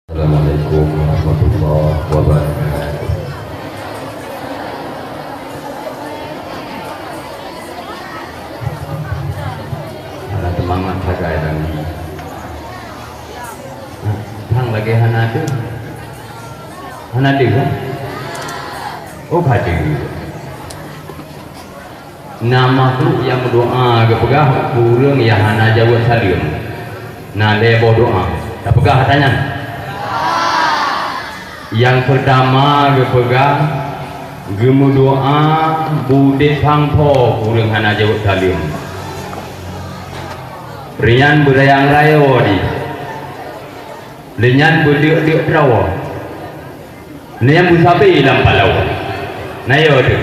Assalamualaikum warahmatullahi wabarakatuh. Ada teman jaga dan thang lagi hanatu kan? Oh hati. Nama tu yang berdoa kepegah kurang yang hana jawab salim. Nah lebo doa. Tak pegah tanya. Yang pertama kepegang gemu doa bude pangpo kurang hana jawab salim. Rian berayang rayo di. Lenyan berdiak-diak terawa. Lenyan bersabi dalam palau. Nayo tu.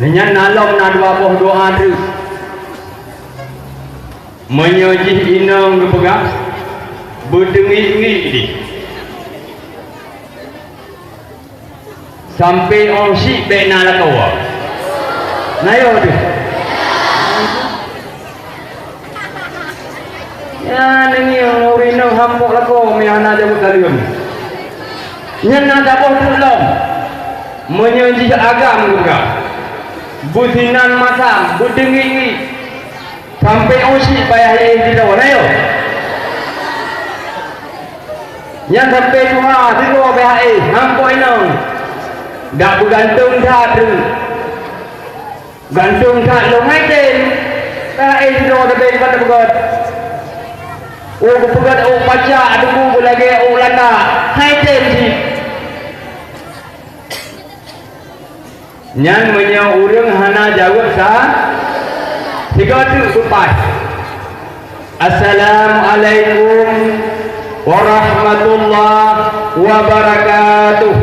Lenyan nalom na dua boh doa tu. Menyojih inang kepegang berdengi-dengi ni sampai orang syik bena lah kawa nayo tu ya nengi orang rinang hampuk lah kau miana jabut kalian nyana dapoh tulong menyojih agam juga butinan matam berdengi-dengi sampai orang syik payah di dalam nayo yang sampai Tuhan di luar BHI hampa inang tak bergantung tak tu gantung tak lo ngaitin BHI di luar tapi pada pegat oh pegat oh baca aduh lagi oh lana ngaitin si yang punya orang hana jawab sah tiga tu lepas Assalamualaikum warahmatullahi wabarakatuh.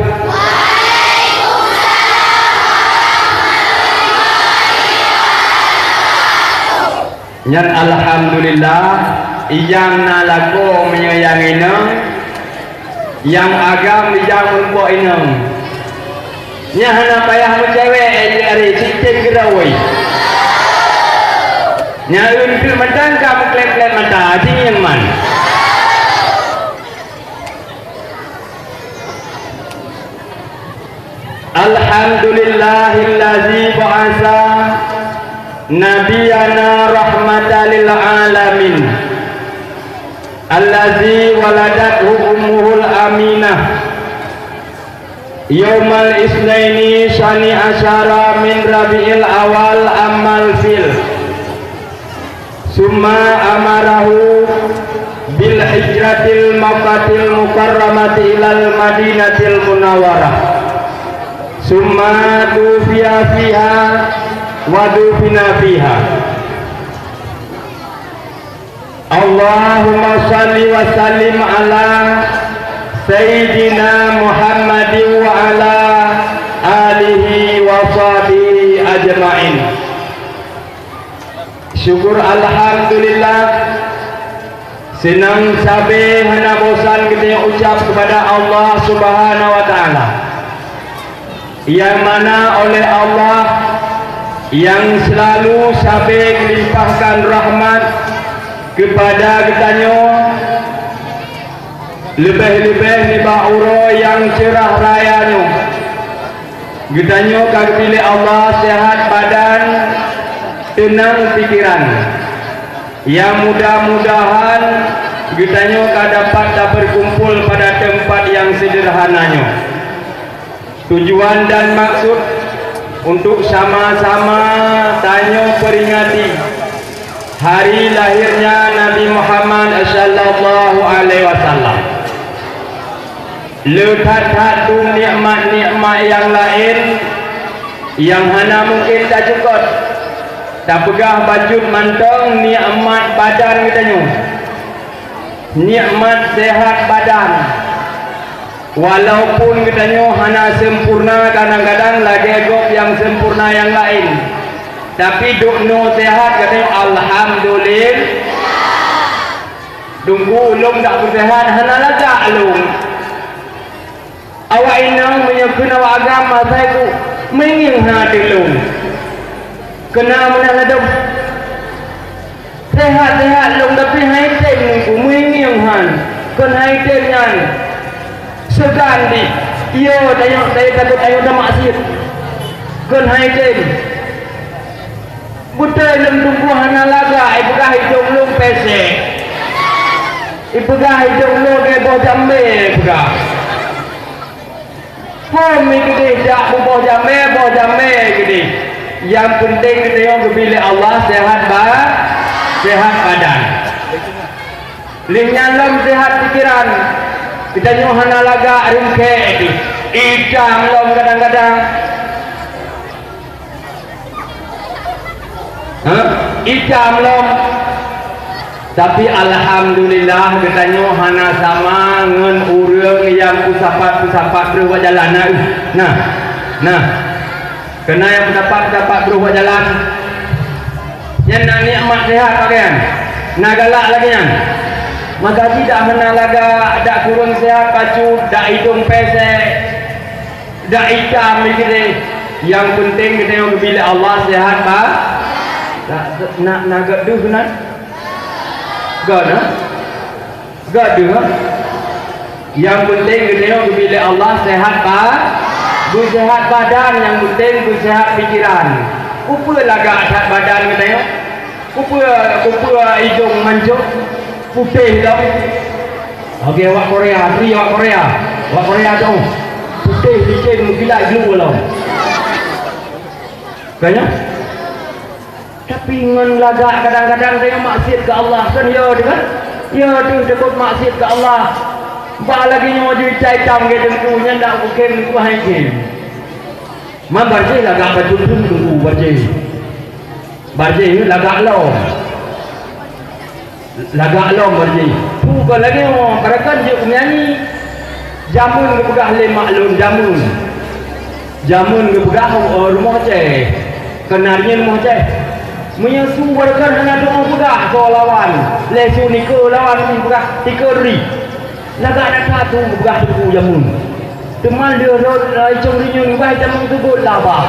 Nyan alhamdulillah yang nalako menyayangi nang yang agam yang membuat inang nya hana payah mencewek hari cincin gerawai nya untuk mentangkap klep-klep mata sini yang man Alhamdulillahillazi ba'asa nabiyana rahmatan lil alamin allazi waladathu ummuhul aminah yaumal isnaini syani asyara min rabi'il awal amal fil summa amarahu bil hijratil maqatil mukarramati ilal madinatil munawwarah summa tufiya fiha wa dufina fiha Allahumma salli wa sallim ala Sayyidina Muhammadin wa ala alihi wa sahbihi ajma'in. Syukur alhamdulillah senang sabe hana bosan kita ucap kepada Allah Subhanahu wa taala yang mana oleh Allah yang selalu sabe melimpahkan rahmat kepada kitanya lebih-lebih ni ba'uro yang cerah rayanya kitanya kag pilih Allah sehat badan tenang pikiran yang mudah-mudahan kitanya dapat berkumpul pada tempat yang sederhananya. Tujuan dan maksud untuk sama-sama tanya peringati hari lahirnya Nabi Muhammad sallallahu alaihi wasallam. Lekat tu nikmat-nikmat yang lain yang hana mungkin tak cukup. Tak pegah bajut mantong nikmat badan katanya. Nikmat sehat badan. Walaupun katanya hana sempurna kadang-kadang lagi gop yang sempurna yang lain. Tapi dukno sehat katanya alhamdulillah. Tunggu ulung tak bersehat hana lagak ulung. Awak inang menyebut awak agama saya tu menging hati ulung. Kena mana ladung sehat-sehat long tapi hai tem Kon hai tenyan segan di iyo tayong takut ayo dah maksiat. Kon hai ten buta lem tumbuh hana laga ibegah hidung lum pesek. Ibegah hidung lu ke boh jambe ibegah. Home gede dak boh jambe gede. Yang penting kita yang bila Allah sehat badan. Lingnya lom sehat pikiran. Kita nyuhana laga ringke di. Idam lom kadang-kadang. Idam lom. Tapi alhamdulillah kita nyuhana sama ngen urang yang pusapat berubah jalan. Nah. Kena yang pendapat berubah jalan. Yang nak nikmat sehat bagian. Nak galak lagi yang. Maka tidak hena laga, dak kurang sehat pacu, dak hidung pesek, dak hitam begini. Yang penting kita yang bila Allah sehat bah. Nak gaduh benar? Gaduh. Yang penting kita yang bila Allah sehat bah. Sehat badan, yang penting sehat pikiran. Upa laga sehat badan kita ya. Upa hidung mancuk putih dah. Okey, awak Korea tu putih sikit mengkilat glue lah. Kayaknya. Tapi ngan laga kadang-kadang saya maksiat ke Allah kan ya kan? Ya tu takut maksiat ke Allah. Ba lagi nyo ju cai tam ke dengku nya dak bukan ku hai ke. Ma barje laga baju dengku barje. Barje ni laga lo. Barje. Tu ko lagi mo barakan je nyanyi. Jamun ke pegah le maklum Jamun ke pegah rumah cai. Kenarnya rumah cai. Menyesu barakan hana doa pegah ko lawan. Lesu ni ko lawan ni pegah tikeri. Laga nak satu begah tu jamun. Teman dia cong rinyun bai jamang subut labah.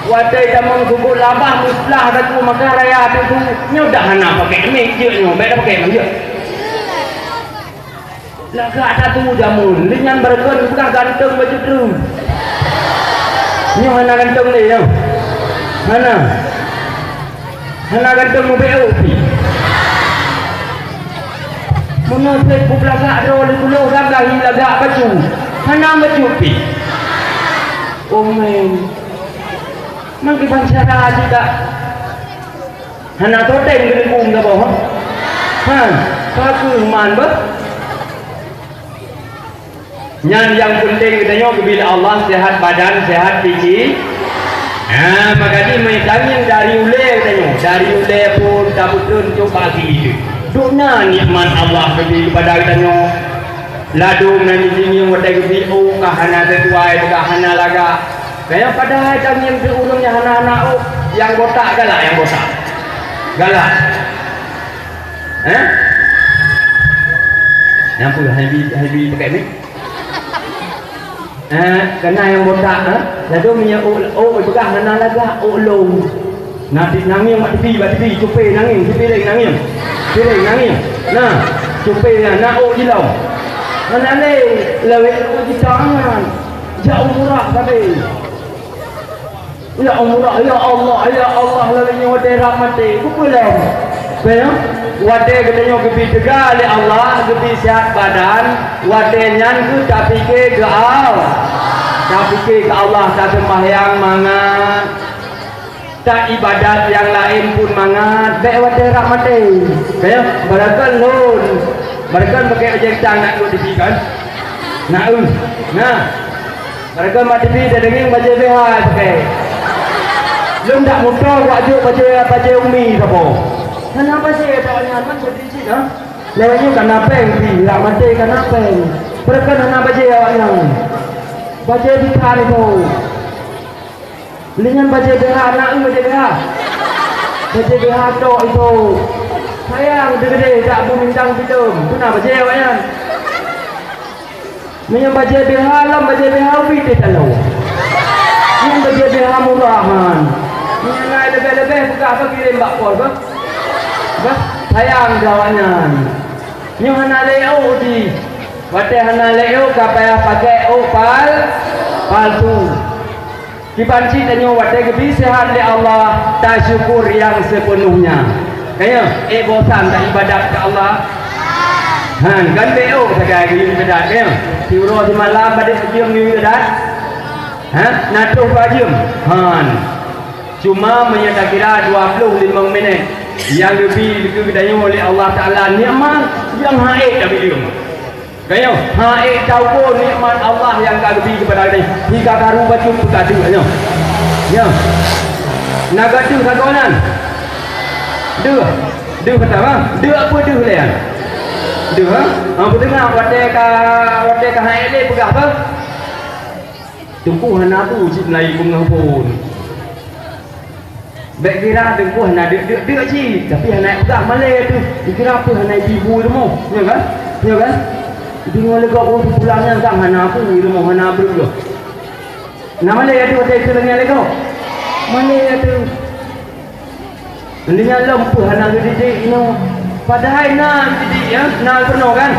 Wadai jamang subut labah muslah dak maka raya tu nyo dah hana pakai mik je nyo, baik dah pakai je. Laga satu jamun, linyan berkon begah ganteng baju tu. Nyo hana ganteng ni nyo. Hana ganteng mo beu pi. Menurut pelaga ada puluh laga hilaga baju. Hana baju pi. Oh men. Mangki bancara juga. Hana toteng gede kum dah boh. Satu man ber. Yang penting katanya bila Allah sehat badan, sehat fikir. Maka dia menyanyi dari ule katanya. Dari ule pun tak betul coba gitu. Dukna nikmat Allah bagi kepada kita nyo. Ladung nan sini wadai ke biu kahana sesuai kahana laga. Kaya pada jangan urungnya hana-hana yang botak galak yang botak. Galak. Yang pun habi pakai ni. Kena yang botak ladung punya begah hana laga long. Nanti nangis mak tipi cupai nangis nangis. Pilih nangis. Nah, cupai nak jilau. Mana le lewat di tangan. Jauh murah tapi. Ya Allah lewatnya wadai rahmati. Kupulah. Bayang. Wadai katanya kebi tegal oleh Allah, kebi sihat badan, wadai nyan ku tak fikir ke Allah. Tak fikir ke Allah, tak sembahyang mangat. Tak ibadat yang lain pun mangat. Baik wadai rahmati. Bayang. Barakan lun. Barakan pakai ojek nak duduk di sini kan. Nah. Barakan mak TV dah dengar baca behar pakai. Lum tak mudah wajib baca umi apa. Kenapa sih tanya man berdiri sini ha? Lewatnya kenapa yang bilang mati kenapa? Barakan nak baca awaknya. Baca di kan itu. Lingan baca behar nak baca behar. Baca behar tok itu. Sayang gede tak bu bintang film. Tu nak baca awaknya. Menyang baca behar lam baca behar piti talau. Yang baca behar murahan. Menyang naik lebih-lebih buka apa kirim bak pol bah. Bah sayang awaknya. nyo hana leo di wate hana leo kapaya pakai palsu kipanci tanyo wate kebi sehat li Allah tak syukur yang sepenuhnya kaya bosan tak ibadat ke Allah han kan leo segai ke ibadat kaya tiuro di malam pada sejam ni ibadat natuh bajum han cuma menyata kira 25 minit yang lebih kedaya oleh Allah Ta'ala nikmat yang haid dah bilium kaya haid tahu pun nikmat Allah yang lebih kepada kita hingga karu baju pegadu ya nak gadu kagonan dua pertama dua apa dua lain dua apa dengar wate ka haid le pegah apa tunggu hana tu cip Melayu bunga pun baik kira dengku hana dek ji tapi hana pegah Malay tu dikira apa hana ibu tu mo ya kan tengok lega oh pulangnya tak hana apa ni mo hana bro nama Malay tu ada kelengnya lega Malay tu Nantinya lempu hana gede ino padahal gede ya nak penuh kan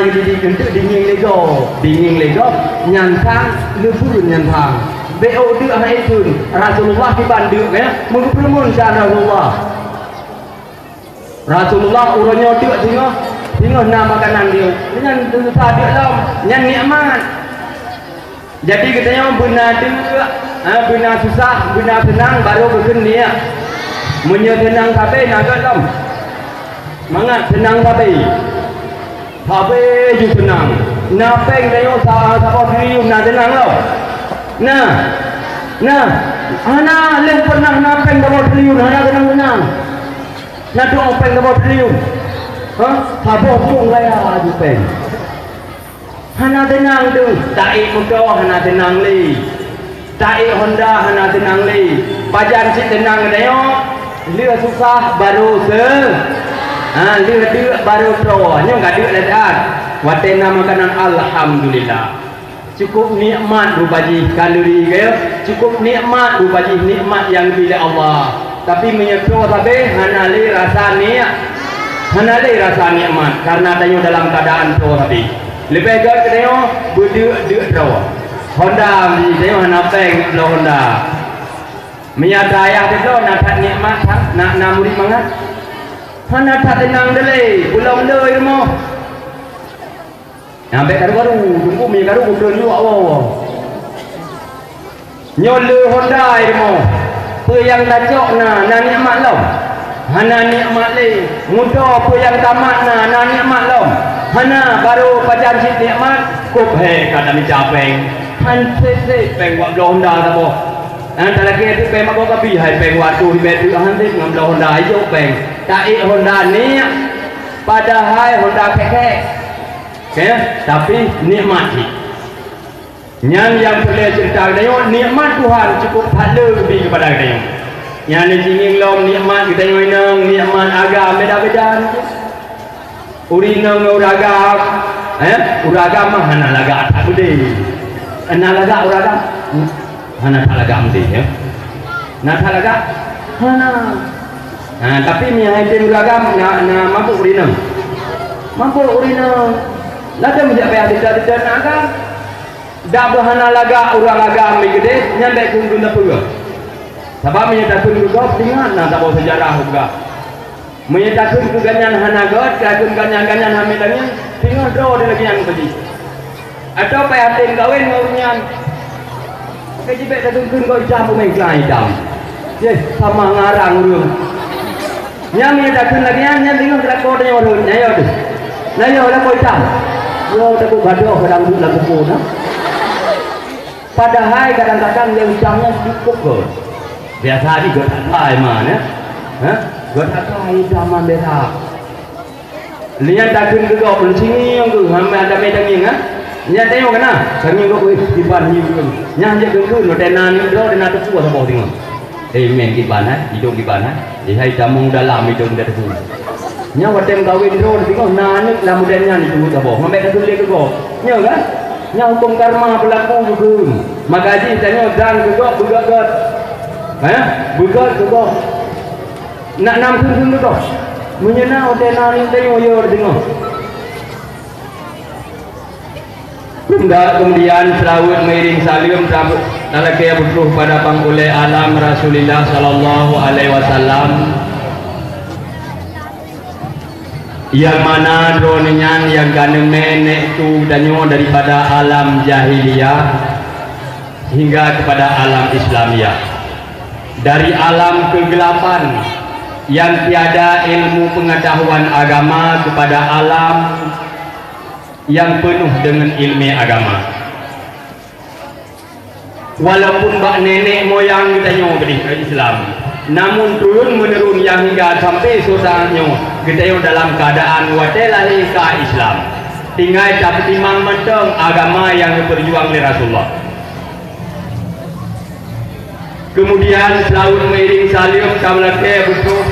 gede untuk dingin lego nyantang lebur nyantang beo dia hai itu Rasulullah di bandung ya menguplemun cara Rasulullah urunnya dia tengok nama makanan dia dengan susah dia lam yang nikmat jadi katanya benar susah benar senang baru berken dia menyenang tapi naga lam mangat senang tapi juga senang napeng tayo sa pagriyo na senang lo ana leng pernah napeng dapat triliun hana senang na doang peng dapat triliun sabo pung laya ju peng hana senang tu tai motor hana senang li tai Honda hana senang li bajan si senang tayo lừa susah baru lừa baru tro nyo enggak duit dah wate nama makanan alhamdulillah cukup nikmat rupaji kalori ke cukup nikmat rupaji nikmat yang bila Allah tapi menyetor tapi hanali rasa nikmat karena tanya dalam keadaan tro tapi lebih ke tanya berduk tro Honda di tanya hana peng lo Honda menyadaya itu nak nikmat nak namuri mangat hana tak tenang dele belum le mo sampai karu tunggu mi karu udah ni awal nyole Honda mo pe yang tajok na nikmat lo hana nikmat le muda pe yang tamat na nikmat lo hana baru pajan si nikmat kop he kada mi capeng han se peng wa Honda ta bo antara lagi itu peng mak kapi hai peng waktu di betu han ti ngam Honda ayo peng tai Honda ni padahal Honda keke okay? Tapi nikmat yang boleh cerita kita nikmat Tuhan cukup ada lebih kepada kita yang ni singing long nikmat kita yang nikmat agama beda-beda urinang uragam uragam mah hana laga tak gede hana laga uragam hana tak laga mesti ya nak tak laga hana tapi ni hai uragam na mampu urinang lada menjak payah tidak nak dah berhana laga orang agama gede nyampe kun guna pura sebab menyatakan juga dengan nak tahu sejarah juga menyatakan keganyan hana god keganyan ganyan hamilanya tinggal draw dia lagi yang beli atau payah tin kawin ngawinyan kejibek dah kun kau jam pemain kelai jam yes sama ngarang urung yang menyatakan lagi yang tinggal kelakor dia orang nyayo tu nyayo lah kau jam yo tak gaduh kadang lagu pun padahal kadang-kadang yang jamnya cukup kot biasa di got hai mana got hai zaman berak lihat takun ke kau sini yang tu hamba ada medan ni nya tengok kena kami kau kiban ni nya je genggun tenan ni do dan tu kuat apa tengok men kiban hidung kiban di hai tamung dalam hidung dah tu nya watem kawin ro tengok nanik lah mudanya ni tu apa sampai dah tulis ke kau nya kan nya hukum karma berlaku juga maka haji tanya dan ke kau bugat ke kau nak 6 kun ke kau Menyenang hotel ni tengok yo tengok. Kemudian selawat mengiring salam lalaki butuh pada pangulai alam Rasulullah sallallahu alaihi wasallam. Yang mana dronian yang ganeng nenek tu danyo daripada alam jahiliyah hingga kepada alam Islamiyah. Dari alam kegelapan yang tiada ilmu pengetahuan agama kepada alam yang penuh dengan ilmu agama. Walaupun bak nenek moyang kita nyo Islam, namun turun menurun yang hingga sampai saudaranya kita nyo dalam keadaan watelahi ke Islam. Tinggal dapat timang menteng agama yang berjuang oleh Rasulullah. Kemudian selalu mengiring salam kaulake betul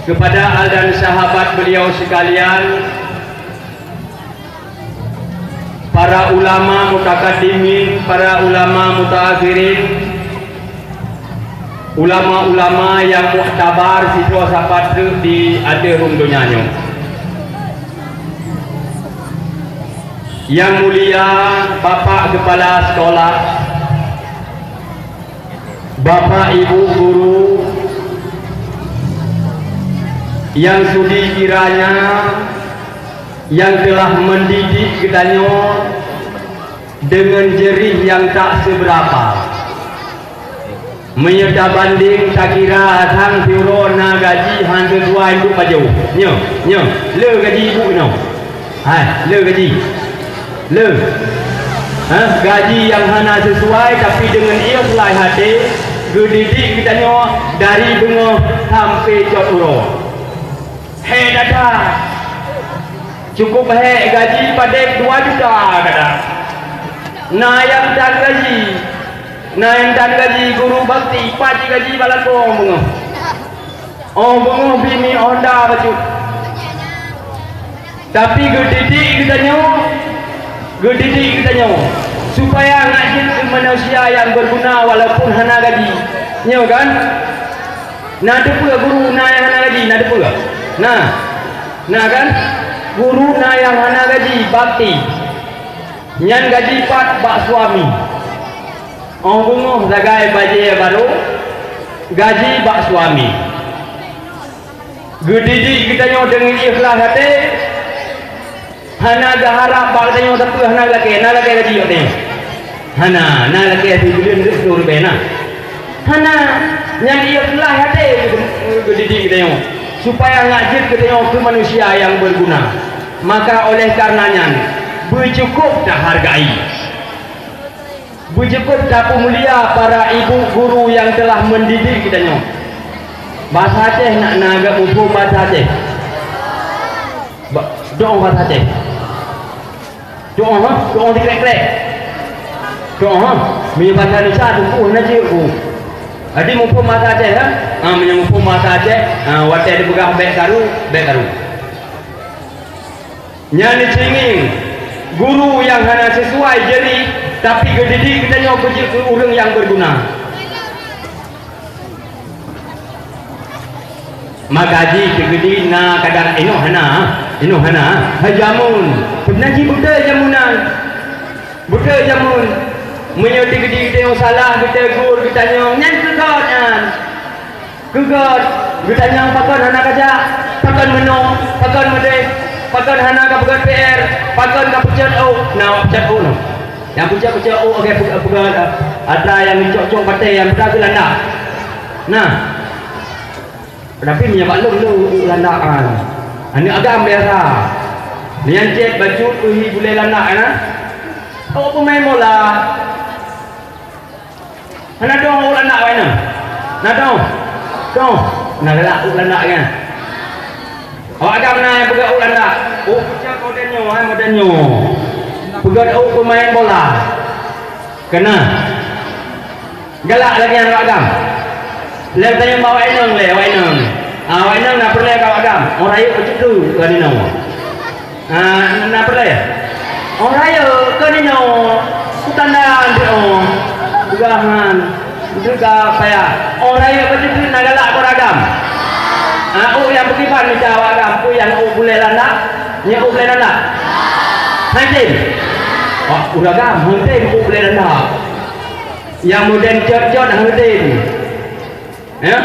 kepada al dan sahabat beliau sekalian, para ulama mutakaddimin, para ulama mutaakhirin, ulama-ulama yang muktabar siswa sahabat di akhir dunianya. Yang mulia Bapak Kepala Sekolah, Bapak Ibu Guru yang sudi kiranya yang telah mendidik kitanya dengan jerih yang tak seberapa, menyerta banding tak kira sang piro na gaji han sesuai untuk baju nyo le gaji ibu no hai le gaji le gaji yang hana sesuai tapi dengan ikhlas hati gedidik kitanya dari bunga sampai jauh uro he dada cukup he gaji pada 2 juta kata nah yang dan gaji guru bakti paji gaji balakong bunga oh bunga bini Honda baju tapi gedidik kitanya supaya ngajin ke manusia yang berguna walaupun hana gaji nyo kan nah ada pula guru nah yang hana gaji nah ada pula nah kan guru na yang hana gaji bakti nyan gaji 4 bak suami oh bunguh zagai baje baru gaji bak suami gedidik kita nyo dengan ikhlas hati hana gaharap bak kita nyo tapi hana laki gaji katanya hana laki hati bilion seluruh bena hana nyan ikhlas hati gedidik kita nyo supaya ngajir kita ke manusia yang berguna. Maka oleh karenanya bercukup dah hargai, bercukup dah mulia para ibu guru yang telah mendidik kita nyo. Bahasa Aceh nak naga mumpung bahasa Aceh doa bahasa Aceh doa dikrek-krek doa punya bahasa Indonesia tumpuh naji ku adi mumpung bahasa Aceh menyumpung masa Aceh waktu ada begah bek karu nyanyi cinging guru yang hanya sesuai jadi tapi gedidik kita nyo kerja ke orang yang berguna magaji kegedi na kadang ino hana hajamun penaji buta jamun menyoti gedi kita yang salah kita gur kita nyo nyan kegot kita yang pakan hana kaja pakan menong pakan mede pakan hana ka pakan PR pakan ka pucat no yang pucat okey pakan ada yang cocok patai yang dah gelanda nah tapi menyebab lu landakan ini agam biasa nian jet baju uhi boleh landak kan kau pemain bola hana dong landak kan nah dong nak gelak landak kan awak agam na pegat landak pucat modenyo pegat pemain bola kena galak lagi yang agam lek tanya bawa eneng waineng nak perle kau agam orang raya macam tu kan ni no nak perle orang raya kan ni no kutandan dia pegangan juga saya orang raya macam tu nak galak kau agam yang pergi kan macam agam apa yang boleh lana, yang boleh lana. Hantin. Oh, udah agam, hantin boleh lana. Yang modern jod-jod hantin. Ya.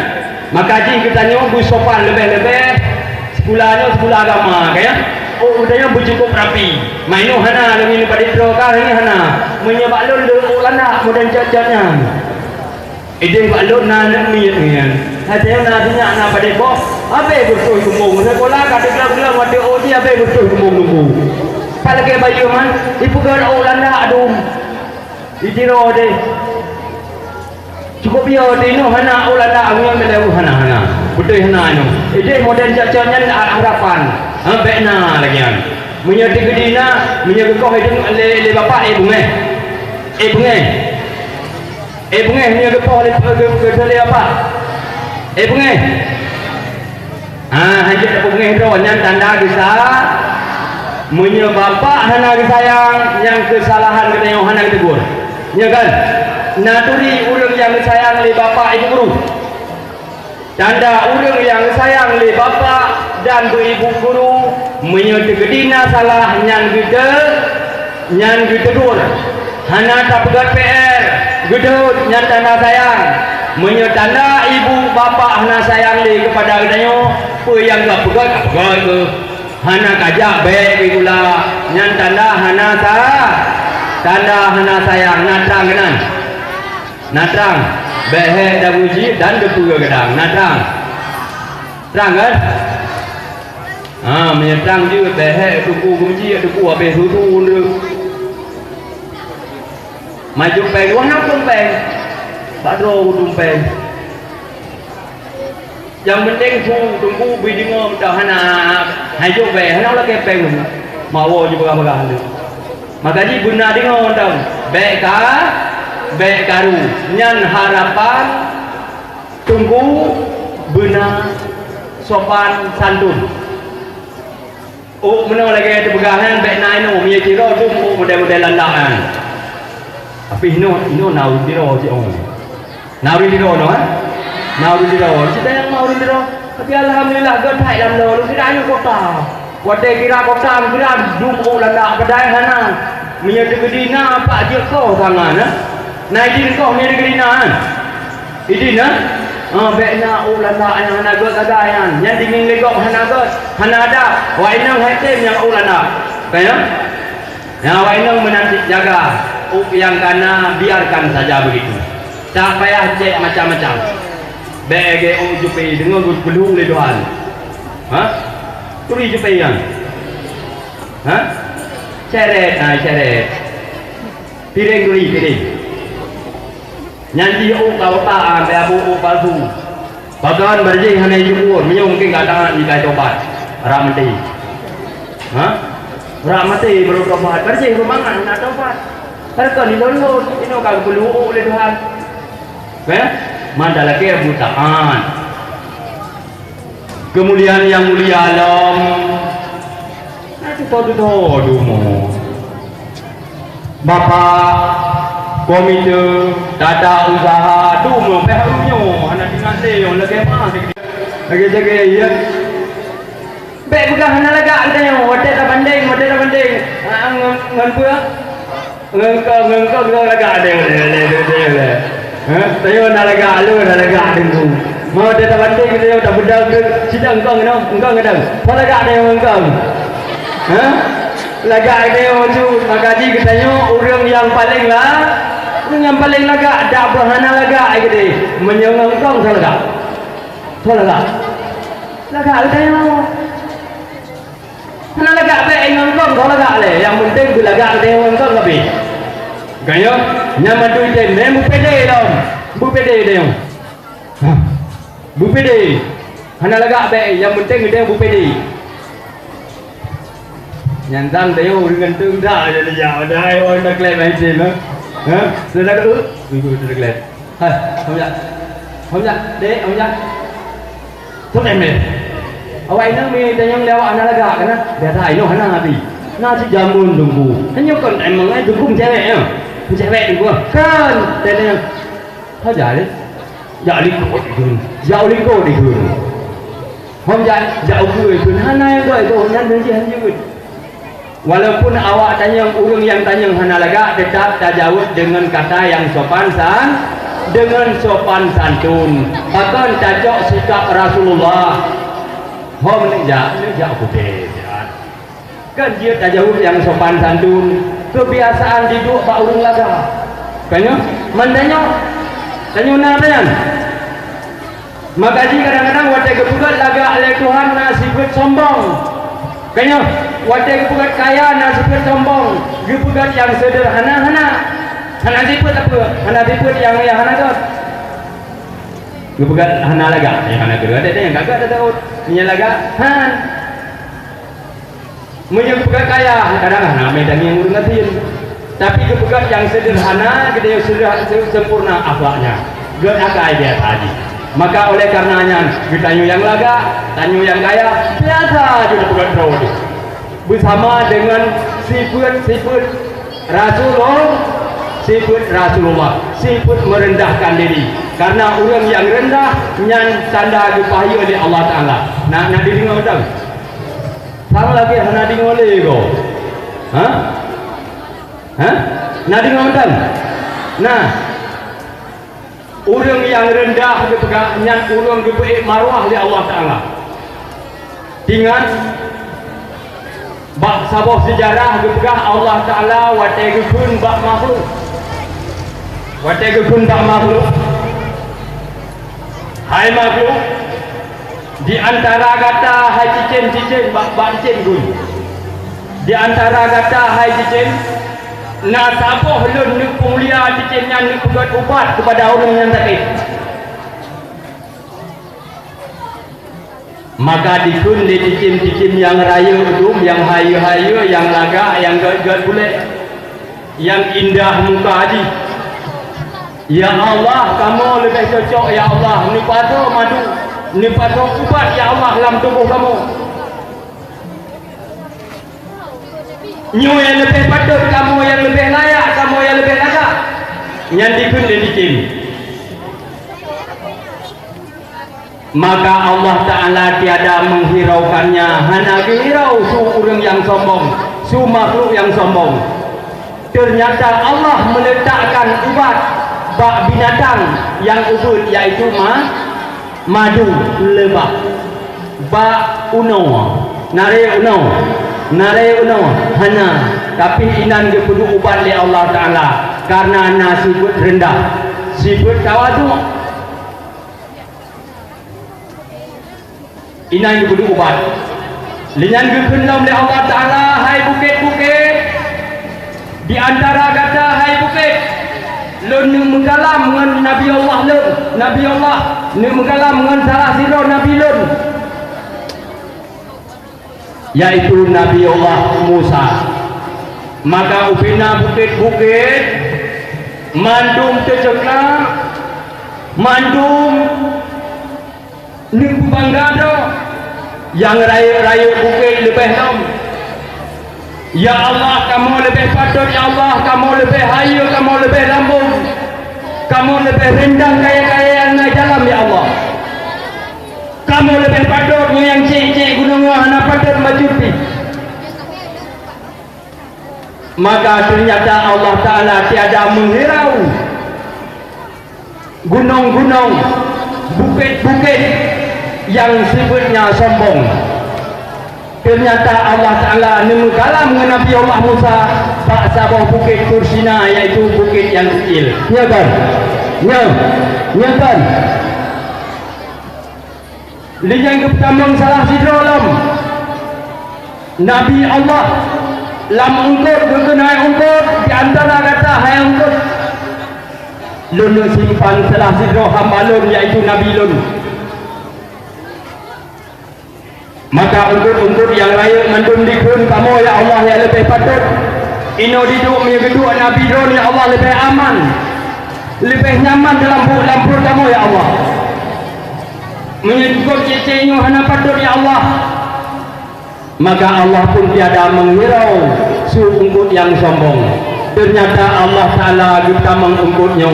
Maka jing kita nyobu sopan lebih-lebih sekolahnya sekolah agama kaya. Oh, udahnya bercukup rapi. Mainu hana dengan pada intro kah ini hana. Menyebab lon le lana modern jod-jodnya. Ide pak lon na nak mi ngan. Hati na punya na pada bos. Abe betul kumung. Sekolah kata gelam-gelam ada odi abe betul kumung. Kalau ke bayu man, ipukan lana adum. Itiro deh. Cukup dia dino hana ulada awang melewu hana betul hana ino ide modern cacanya harapan bekna lagi an munya digedina munya gekoh itu le bapak bungai munya gekoh le le apa bungai hanya bungai itu yang tanda kisah munya bapak hana disayang yang kesalahan kita yang hana ditegur ya kan. Naturi urang yang sayang le bapa ibu guru. Tanda urang yang sayang le bapa dan ibu guru menyuti gedina salah nyan gede dur. Hana tak pegat PR gedut nyan tanda sayang. Menyutanda ibu bapa hana sayang le kepada gedanyo pe yang gak pegat ke. Hana kajak baik gula nyan tanda hana sayang natrang genan. Natrang behe dah uji dan depuga gedang natrang terang kan menyetrang juga behe duku uji duku habis susu maju peng warna tumpeng badro tumpeng yang penting tunggu bidingo dah hana hajuk be hana lagi peng mau juga bagah maka ji guna dingo tau baik karu nyan harapan tunggu benar sopan santun mana lagi ada pegangan baik naik no punya ciro tu model-model landakan tapi ino nauri diro si om nauri diro no nauri diro kita yang nauri diro tapi alhamdulillah gedai dalam lo kita ayo kota wadai kira kota kira dumpu landak kedai hana punya gedina apa dia kau tangan Naidin kau ni digerinan. Idin bekna ulana yang hana got agayan. Yang dingin legok hana got. Hana ada. Wa inang hatim yang ulana. Kaya? Yang wa inang menanti jaga. Yang kana biarkan saja begitu. Tak payah cek macam-macam. Bege jupi dengan belum le doan. Turi jupi yang. Ceret, ceret. Piring turi piring. Nyanyi kau tak ada abu palsu. Bagan berjing hanya jumur, menyung mungkin kadang di kait obat. Ramati, ramati berobat. Berjing rumangan nak obat. Harga ni lolo, ini kau perlu oleh Tuhan. Mandala ke butaan. Kemuliaan yang mulia alam. Nanti tahu dulu. Bapak komite data usaha tu mau pehunyo anak dengan leong lagi lagi jaga ya baik bukan hana laga kita yang hotel tak banding ngan pula ngengkau kita laga ada tayo na laga lu na laga dengku mau hotel tak banding kita yang tak bedal ke sidang engkau ngedang kau laga ada yang engkau laga ada yang tu maka ji katanya orang yang paling lah yang paling laga ada berhana laga gede menyengengkong laga katanya hana laga be ngengkong laga le yang penting tu laga gede ngengkong lebih gaya nyaman tu ite memu pede dong bu pede dong bu pede hana laga be yang penting gede bu pede nyantang tayo dengan tu dah jadi jauh dah orang nak klaim macam mana sudah ke sudah klaim không dạ đấy ông dạ thuốc em này awak ini mi tanyang lewat anak laga kan dia dah ini hana nabi na si jamun tunggu hanya kon emang ai tunggu cewek ya cewek tunggu kan dia tanya kau jadi ya lingko di Hom jauh pun hana yang doi tu nyan benci hanjut. Walaupun awak tanya orang yang tanya hana laga tetap tak jawab dengan kata yang sopan dengan sopan santun. Bahkan cocok sikap Rasulullah. Hom ni jak putih. Kan dia tak jawab yang sopan santun. Kebiasaan duduk pak urang laga. Kanya mandanya tanya nak. Maka ji kadang-kadang wadah kepugat laga oleh Tuhan nasibut sombong. Kanya wadah kepugat kaya nasibut sombong. Kepugat yang sederhana-hana. Hana siput apa? Hana siput yang hana tu. Kepugat hana laga. Yang hana kedua ada yang kagak ada tahu. Ini laga han. Menyang kepugat kaya kadang hana medan yang urang ngatin. Tapi kepugat yang sederhana kita yang sudah sempurna akhlaknya. Gak akai biasa aja. Maka oleh karenanya ditanya yang laga, tanya yang kaya, biasa juga bukan terus. Bersama dengan sifat Rasulullah, sifat merendahkan diri. Karena orang yang rendah nyan tanda dipahi oleh Allah Taala. Nak dengar betul? Sang lagi nak dengar oleh ko? Hah? Nak dengar betul? Nah, orang yang rendah nyan orang dibaik marwah oleh Allah Taala. Dengan bak sabah sejarah gepegah Allah Taala watai gekun bak makhluk. Watai gekun bak makhluk. Hai makhluk, di antara kata hai cicin bak cicin gun. Di antara kata hai cicin nak saboh lun ni mulia cicinnya ni buat ubat kepada orang yang sakit. Maka dikun di cicin-cicin yang raya udum, yang hayu-hayu, yang laga, yang gad-gad boleh, yang indah muka haji. Ya Allah, kamu lebih cocok ya Allah. Ni patut madu, ni patut ubat ya Allah dalam tubuh kamu. Nyu yang lebih patut, kamu yang lebih layak, kamu yang lebih layak. Yang dikun dikin. Maka Allah Ta'ala tiada menghiraukannya. Hana hirau su orang yang sombong, su makhluk yang sombong. Ternyata Allah meletakkan ubat bak binatang yang ubud, yaitu madu lebah, bak uno, nare uno hana. Tapi inan dia perlu ubat oleh Allah Ta'ala karena nasibut rendah, sibut tawadu. Inan dia perlu ubat. Linyan dikenal oleh Allah Ta'ala, hai bukit-bukit. Di antara kata hai bukit, lun mengkalam dengan Nabi Allah lun, Nabi Allah ni mengkalam dengan salah siro Nabi lun, yaitu Nabi Allah Musa. Maka upina bukit-bukit mandum tercekak, mandum ni bangga do yang raya-raya bukit lebih nom. Ya Allah, kamu lebih patut, ya Allah, kamu lebih hayu, kamu lebih lambung, kamu lebih rendah kaya-kaya yang naik dalam, ya Allah. Kamu lebih patut yang cik-cik gunung hana patut majuti. Maka ternyata Allah Ta'ala tiada menghirau gunung-gunung, bukit-bukit yang sifatnya sombong. Ternyata Allah Ta'ala mengalam dengan Nabi Allah Musa pak sabah bukit Tursina, yaitu bukit yang kecil. Ya kan? Ya kan? Liang ketamang salah sidrolam Nabi Allah lam ungkut mengenai ungkut di antara kata hai ungkut lun simpan salah sidro hamba lun, yaitu Nabi lun. Maka ungkut-ungkut yang lain mandum dikun kamu ya Allah yang lebih patut. Ino diduk kedua Nabi Ron ya Allah lebih aman, lebih nyaman dalam perut kamu ya Allah. Menyebut cicingnya hana patut ya Allah. Maka Allah pun tiada menghirau su ungkut yang sombong. Ternyata Allah Ta'ala getamang ungkutnya,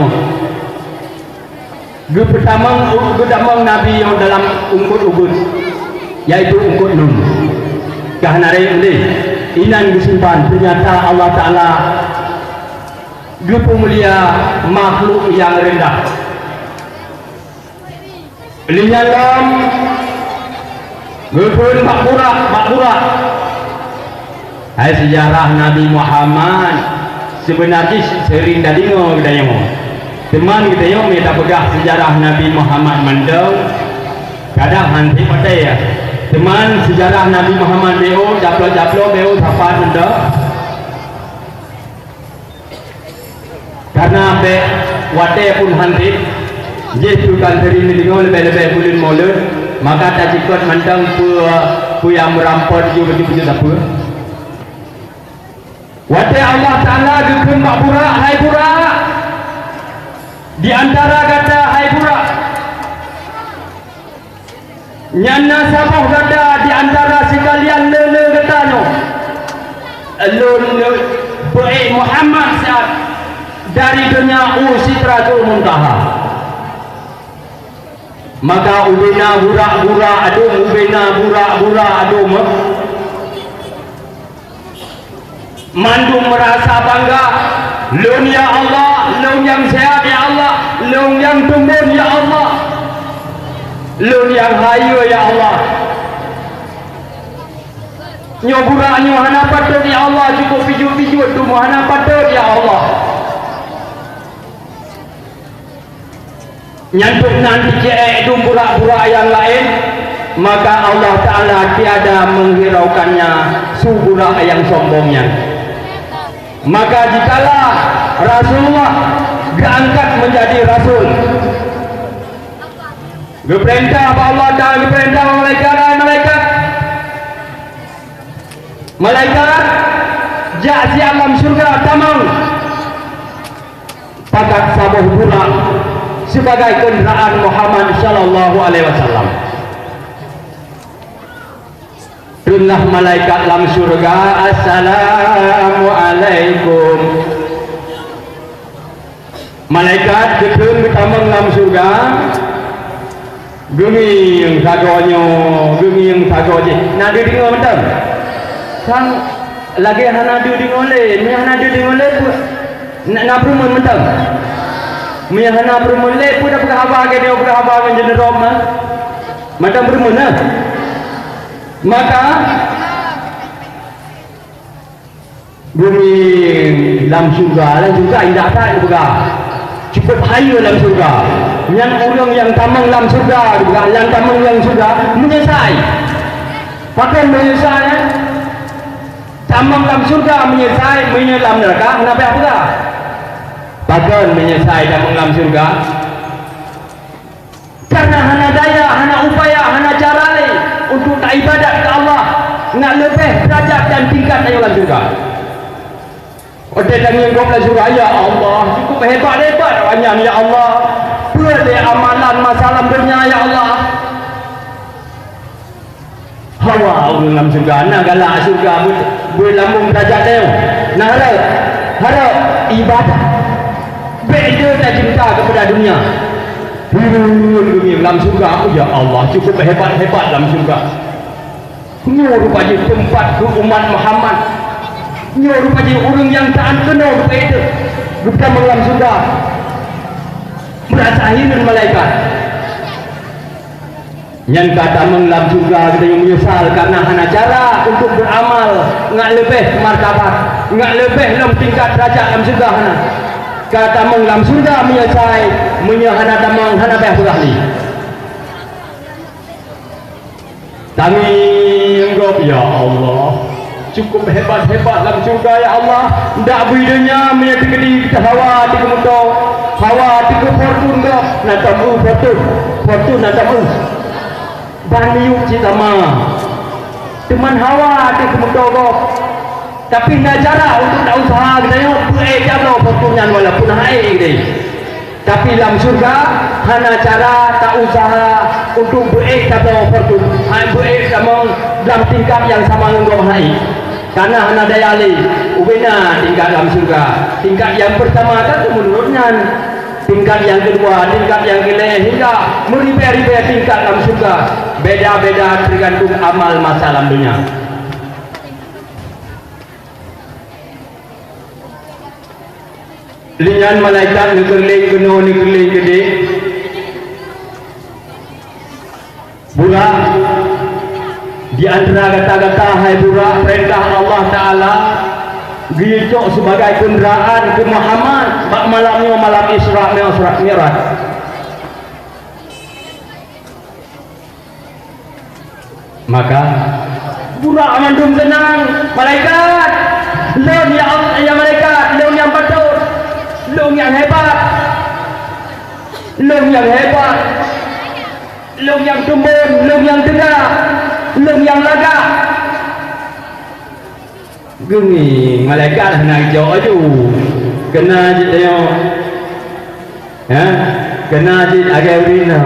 getamang Nabi yang dalam ungkut-ungkut. yaitu ungkut nun kahanare ini inan disimpan. Ternyata Allah Ta'ala Gupu mulia makhluk yang rendah linyalam gupun makburak hai sejarah Nabi Muhammad sebenarnya sering dah dengar kita yang teman kita yang minta pegah sejarah Nabi Muhammad mandang kadang hanti patai ya teman sejarah Nabi Muhammad beo japlo beo siapa anda karena be wate pun hanti jesu kan seri ni dengar lebih bulan mulut maka tak cikot mandang pu yang merampok juga betul-betul apa wate Allah Ta'ala dukun mak burak hai burak di antara kata hai burak nyana sabah kata di antara sekalian lele katanya lele baik Muhammad saat dari dunia Sidratul Muntaha maka ubena burak-burak adum ubena burak-burak adum mandum merasa bangga lun ya Allah lun yang sehat ya Allah lun yang tumbuh ya Allah lun yang hayu ya Allah nyoburak nyohana patut ya Allah cukup piju-piju tu mohana patut ya Allah nyantuk nanti itu burak-burak yang lain maka Allah Ta'ala tiada menghiraukannya suburak yang sombongnya maka jikalau Rasulullah diangkat menjadi Rasul diperintah Allah Ta'ala diperintah malaikat ja'si alam surga tamang pakat sabuh burak sebagai kenderaan Muhammad sallallahu alaihi wasallam. Dunlah malaikat dalam surga assalamualaikum. Malaikat ketun bertambang dalam surga gemi yang sagonya nak dia dengar betul kan lagi hana dia dengar nak perumahan betul mihana bermulai pun dah berhabar ke dia berhabar dengan jenis Roma macam bermula maka bumi dalam surga indah tak juga cukup hayu dalam surga yang orang yang tamang dalam surga juga yang tamang dalam surga menyesai pakai menyesai tamang dalam surga menyesai menyelam neraka kenapa apa bagian menyesai dan mengelam surga karena hana daya, hana upaya, hana cara untuk tak ibadat ke Allah nak lebih derajat dan tingkat dalam surga Odeh dengan kau surga ya Allah cukup hebat-hebat banyak ya Allah boleh amalan masalah dunia ya Allah hawa orang dalam surga nak galak surga boleh lambung derajat dia nak harap ibadat beda tak cinta kepada dunia dalam surga aku ya Allah cukup hebat-hebat dalam surga rupanya tempat ke umat Muhammad rupanya orang yang tak kenal begitu bukan dalam surga merasa hina malaikat yang kata dalam surga kita yang menyesal karena hana cara untuk beramal ngak lebih martabat ngak lebih dalam tingkat derajat dalam surga hana kata dalam surga menyesal menyahana damang hana bah berahli kami enggak ya Allah cukup hebat-hebat dalam surga ya Allah tidak bedanya menyati kedi kita hawa di kemudo hawa di ke fortun dah nak tamu fortun nak tamu baniuk cita ma teman hawa di kemudo go tapi nak cara untuk tak usaha kita yo buat jablo fortunnya walaupun hai ni tapi dalam surga hana cara tak usaha untuk buat jablo fortun hai buat sama dalam tingkat yang sama dengan hai karena hana daya li ubena tingkat dalam surga tingkat yang pertama kan menurutnya tingkat yang kedua tingkat yang ketiga hingga meribe-ribe tingkat dalam surga beda-beda tergantung amal masa dalam dunia. Lingan malaikat ngekerling kena ngekerling gede burak di antara kata-kata hai burak perintah Allah Ta'ala gicok sebagai kenderaan ke Muhammad bak malamnya malam Isra Mi'raj. Maka burak mandum tenang malaikat leun ya Allah ya malaikat leun yang patut leun yang hebat leun yang hebat leun yang tumbun leun yang tegak leun yang lagak gini malaikat nak jauh tu kena je tengok ya kena je agak urina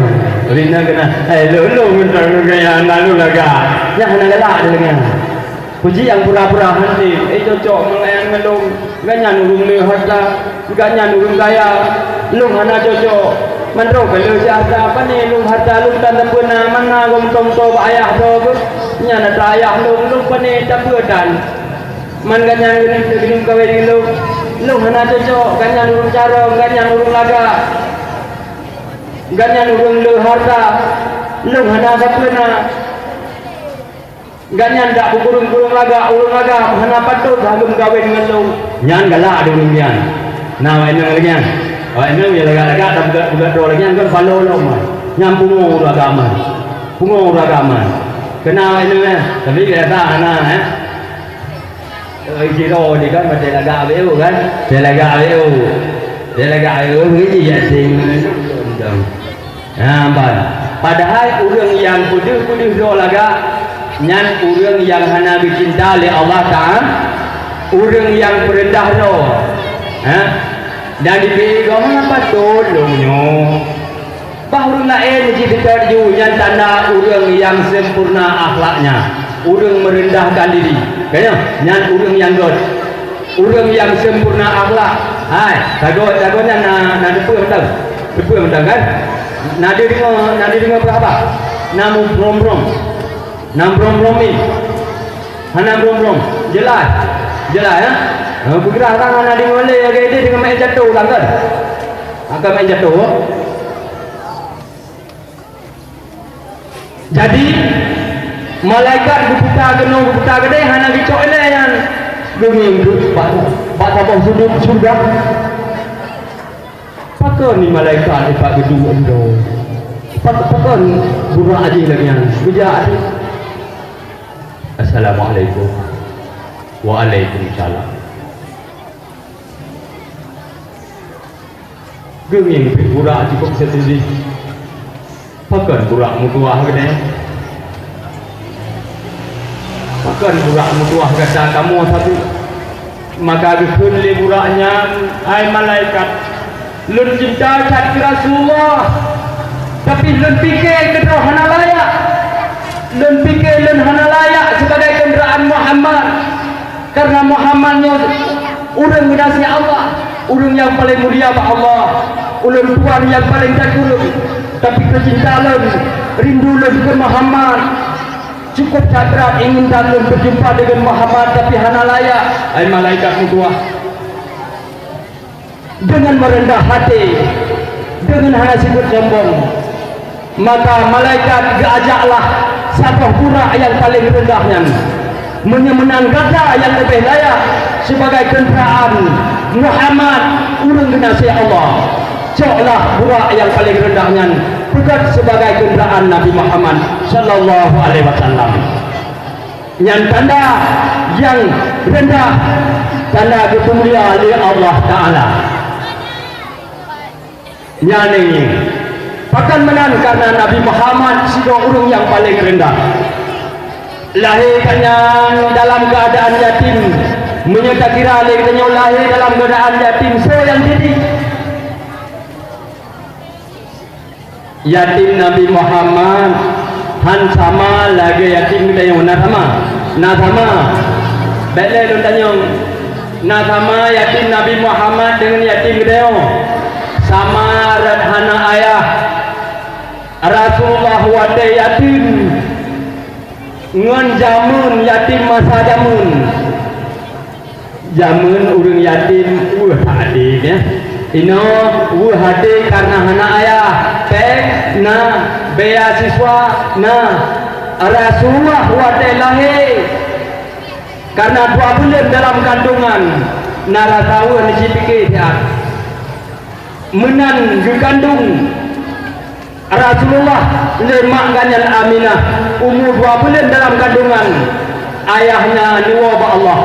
kena lu minta lu gaya lalu lagak yang nak galak dia dengan puji yang pura-pura nanti cocok melayan melung ganyan urung le harta ganyan urung gaya lu hana cocok mandro kalau siapa apa ni lu harta lu dan pernah mana gom to ayah do nya na ayah lu pane tak dan man ganyan gini kawin lu hana cocok ganyan urung cara ganyan urung laga ganyan urung le harta lu hana sapena ganyan dak kurung-kurung laga urung laga hana patut hagum kawin dengan lu nyan galak ada urung nyan nah ini lagi oh ini ya laga-laga tak buat do lagi kan follow lo mah nyambung agama pungo agama kenal ini tapi kata anak Giro ni kan macam laga beu kan laga beu ni je sing padahal urang yang kudu do laga nyan urang yang hana dicinta oleh Allah Ta'ala urang yang perendah do dan diberi apa tolongnya baru lain kita yang tanda urang yang sempurna akhlaknya urang merendahkan diri kayaknya nyan urang yang god urang yang sempurna akhlak hai tagonya na depu mentang kan nadi dengar berapa namu brom ni hana brom jelas ya bergerak tangan nadi boleh agak dia dengan main jatuh lah kan akan main jatuh jadi malaikat buta gede hana dicok ele yang gemi pak tabung sudut surga pakon ni malaikat pak gedung endo pakon burak aje lagi yang bijak assalamualaikum waalaikumsalam gemi burak cukup sendiri pakon burak mutuah gede bukan burak mutuah kata kamu satu maka dikun le buraknya hai malaikat lun cinta kat Rasulullah tapi lun fikir ke hana layak lun fikir lun hana layak sebagai kenderaan Muhammad karena Muhammadnya urang nasi Allah urang yang paling mulia pak Allah ulun tuan yang paling takut tapi kecinta lun rindu lun ke Muhammad cukup cadrat ingin dalun berjumpa dengan Muhammad tapi hana layak hai malaikat mutuah dengan merendah hati dengan hana sifat sombong maka malaikat diajaklah siapa pura yang paling rendahnya menang kata yang lebih layak sebagai kenderaan Muhammad urang nasi Allah coklah pura yang paling rendahnya bukan sebagai kenderaan Nabi Muhammad sallallahu alaihi wasallam yang tanda yang rendah tanda kemuliaan oleh Allah Ta'ala yang ini bahkan menang karena Nabi Muhammad sudah urung yang paling rendah lahirnya dalam keadaan yatim menyata kira lahir dalam keadaan yatim yang jadi yatim Nabi Muhammad han sama lagi yatim kita yang na sama bela lu tanya na sama yatim Nabi Muhammad dengan yatim kita sama radhana ayah Rasulullah wate yatim ngan jamun yatim masa jamun urang yatim tak ada ya ino hade karena hana ayah pek na beasiswa na Rasulullah wate lahir karena 2 bulan dalam kandungan narasawa ni pikir ya menan kandung Rasulullah lemak ganyan Aminah umur 2 bulan dalam kandungan ayahnya nuwa ba Allah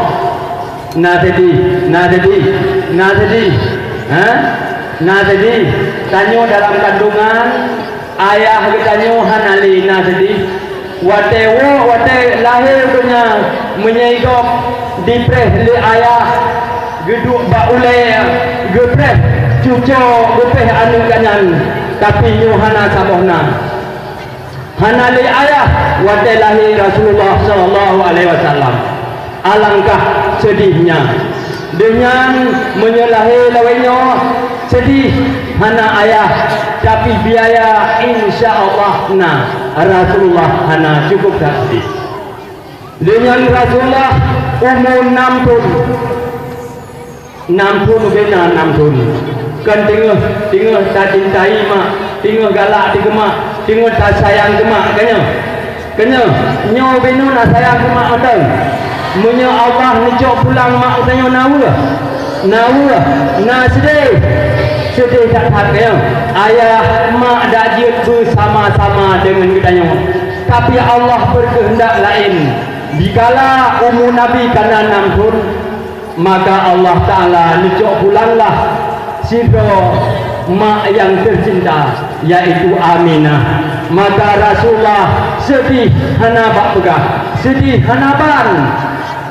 na jadi tanyo dalam kandungan ayah tanyo hanali na jadi wate lahir punya menyaigok dipres le ayah geduk ba ule gepres cucu gepres anu kanyan tapi Yohana sabohna hanali ayah wate lahir Rasulullah sallallahu alaihi wasallam alangkah sedihnya dengan menyelahi lawainya sedih hana ayah tapi biaya insyaallah na Rasulullah hana cukup sedih dengan Rasulullah umur 6 tahun 6 tahun kan tengah tak cintai mak tengah galak di gemak tengah tak sayang gemak kena nyo beno nak sayang gemak betul munya Allah necok pulang mak tanya nawa na sedih tak kaya ayah mak dak jiut bersama-sama dengan kitanya tapi Allah berkehendak lain dikala umur Nabi kana 6 tahun maka Allah Ta'ala necok pulanglah sidro mak yang tercinta yaitu Aminah maka Rasulullah sedih hana bak pegah sedih hana ban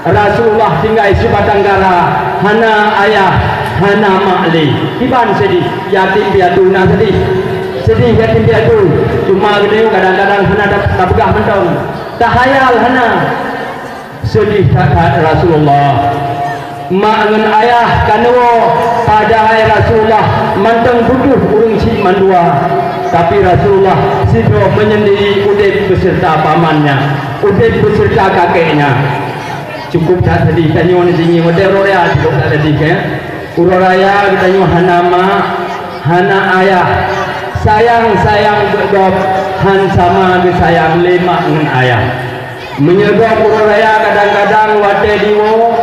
Rasulullah tinggal sebatang gara hana ayah hana makli iban sedih yatim piatu na sedih yatim piatu cuma gede kadang-kadang hana tak pegah mentong tak hayal hana sedih tak Rasulullah mak dengan ayah kanuo pada ayah Rasulullah manteng buduh urung si mandua tapi Rasulullah sidro menyendiri udip beserta pamannya udip beserta kakeknya cukup tak sedih tanyo ni tinggi model roya cukup tak sedih ya uraya kita nyo hana mak hana ayah sayang berdop han sama sayang lemak dengan ayah menyedok uraya kadang-kadang wate diwo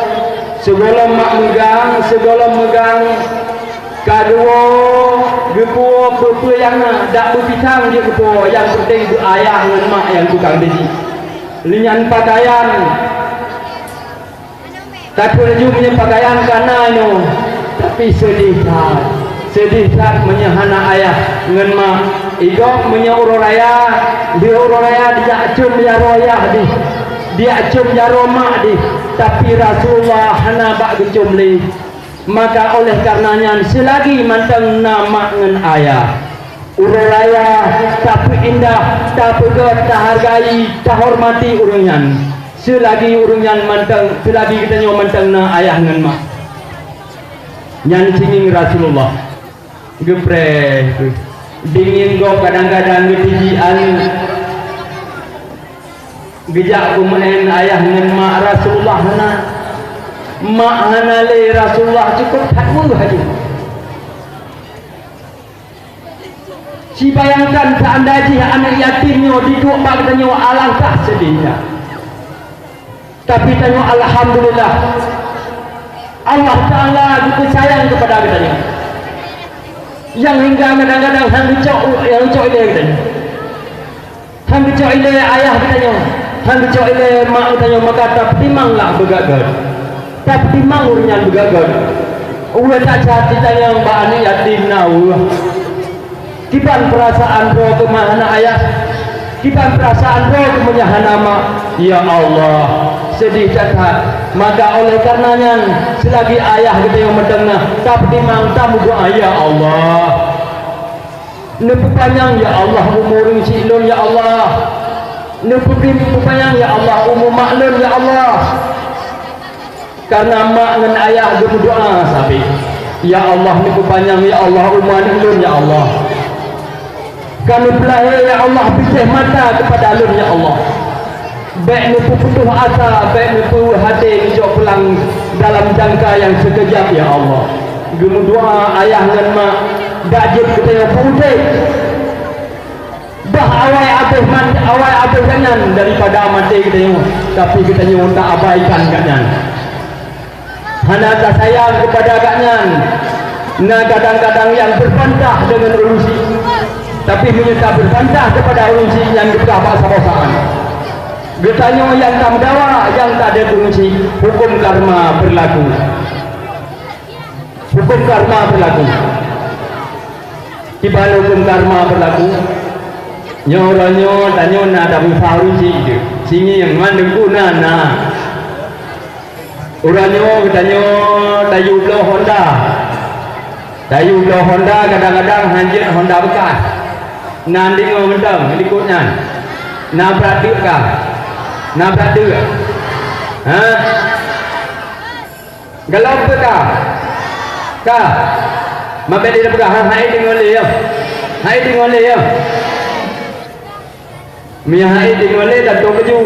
segala mak megang kadua gepo apa yang dak berpisang dia gepo yang penting bu ayah dengan mak yang tukang dedi linyan pakaian tak perlu punya pakaian kana no tapi sedih tak menyahana ayah dengan mak igok menyuraya dia uraya dia cum dia royah dia cum jaro mak tapi Rasulullah hana bak gecumli maka oleh karenanya selagi mantang nama dengan ayah uraya tapi indah tapi tak hargai tak hormati urunyan selagi urunyan mantang selagi kita nyo mantang na ayah dengan mak nyan cinging Rasulullah gepre dingin go kadang-kadang getijian gejak kumain ayah dengan mak Rasulullah mak hana le Rasulullah cukup takmu haji si bayangkan seandainya anak yatimnya diduk bak tanya alangkah sedihnya tapi tanya alhamdulillah Allah Ta'ala juga sayang kepada kita yang hingga kadang-kadang hang dicok ile katanya hang dicok ile ayah katanya hang dicok ile mak katanya maka tak timanglah begagal tak timang urunyan begagal uwe tak jati tanya mbak ani yatim nawa kiban perasaan roh kemahana ayah kiban perasaan roh kemenyahana mak ya Allah sedih catat maka oleh karenanya selagi ayah kita yang mendengar tak timang tamu doa ya Allah nepu panjang ya Allah umur silun ya Allah nepu panjang ya Allah umur maklum ya Allah karena mak dengan ayah berdoa sabi ya Allah nepu panjang ya Allah umur silun ya Allah Kami pelahir ya Allah, pisah mata kepada alun ya Allah. Baik nupu putus asa, baik nupu hati hijau pulang dalam jangka yang sekejap ya Allah. Gemu doa ayah dan mak dajib kita yang putih. Dah awal habis kanyan daripada mati kita yang, tapi kita yang tak abaikan kanyan. Hana tak sayang kepada kanyan. Nah kadang-kadang yang berbantah dengan urusi, tapi menyerta berbantah kepada urusi yang kita bahasa-bahasaan. Getanya yang tak mendawa, yang tak ada fungsi, hukum karma berlaku. Hukum karma berlaku. Di mana hukum karma berlaku? Nyoronyo tanyo na dah berfahrusi itu. Sini yang mana guna na. Uranyo getanyo dayu blow Honda. Dayu blow Honda kadang-kadang hanjit Honda bekas. Nanti ngomong ikutnya. Nabrak dia kah? Nabrak dia. Ha? Galau ke kah? Kah? Mabek dia berah hai dengan dia. Hai dengan dia. Mia hai dengan dia tak tahu baju.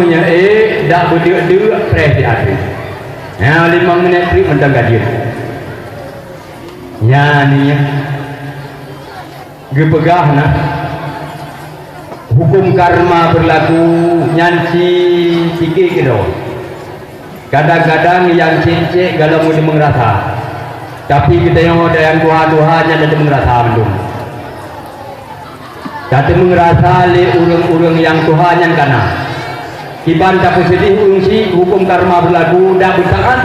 Mia dak berdua fresh di atas. Ya 5 minit trip mentang gaji. Ya ni ya. Gepegah nah. Hukum karma berlaku nyanci sikit ke doh. Kadang-kadang yang cincik kalau mau merasa. Tapi kita yang ada yang Tuhan-Tuhannya ada merasa belum. Kata merasa le urang-urang yang Tuhan yang kana. Kiban tak positif ungsi hukum karma berlaku dak bertahan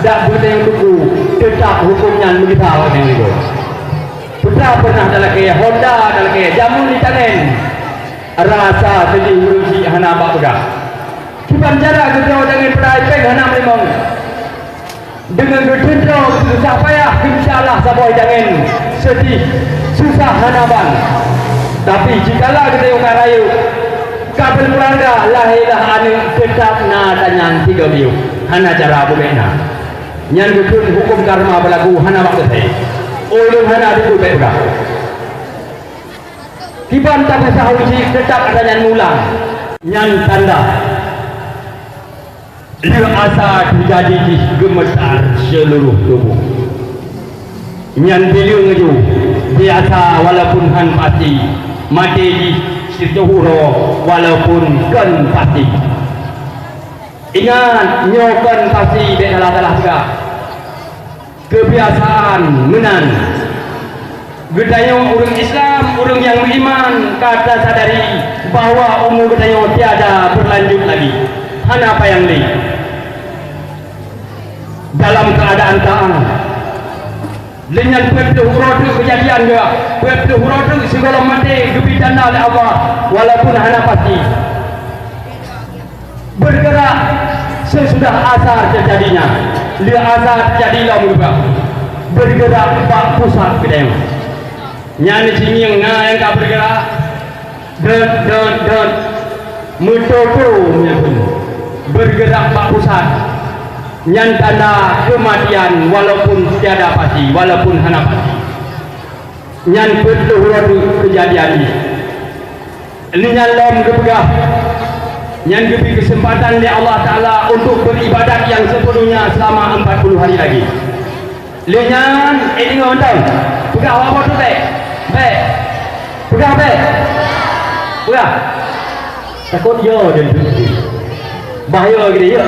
dak bertayang tuku tetap hukumnya begitu yang itu. Putra pernah dalam kaya Honda dalam kaya jamu di tangan rasa sedih urusi hana bak pegang. Kiban cara kita dengan peraipan hana memang dengan bertendra susah payah insyaAllah sabar jangan sedih susah hana bang. Tapi jikalau kita yang rayu kabel perangga lahilah anu tetap na tanyang 3 biu hana cara bubena nyan betul hukum karma berlaku hana bak teh ulun hana dikut baik dah kiban tak usah uji tetap ada nyan mulang nyan tanda dia asa terjadi di gemetar seluruh tubuh nyan biliung itu biasa walaupun han pasti mati di sijuhuro walaupun kan pasti. Ingat nyokan pasti bedalah juga. Kebiasaan menan. Gedayo orang Islam, orang yang beriman kata sadari bahawa umur gedayo tiada berlanjut lagi. Hana apa yang lain. Dalam keadaan taat. Dengan betul huruf kejadian dia, betul huruf segala mati diberikan oleh Allah, walaupun hana pasti bergerak sesudah asar terjadinya. Dia asar terjadilah merubah bergerak bak pusat kedai. Nyanyi sini yang tak bergerak dan mentoto bergerak bak pusat. Yang tanda kematian walaupun tiada pasti, walaupun hana pasti. Yang betul kejadian ini. Ini yang lom kepegah. Yang diberi kesempatan oleh Allah Ta'ala untuk beribadat yang sepenuhnya selama 40 hari lagi. Lenyan, ini ngomong. Pegah apa tu baik? Baik. Pegah baik? Pegah. Takut dia dan bahaya gitu ya.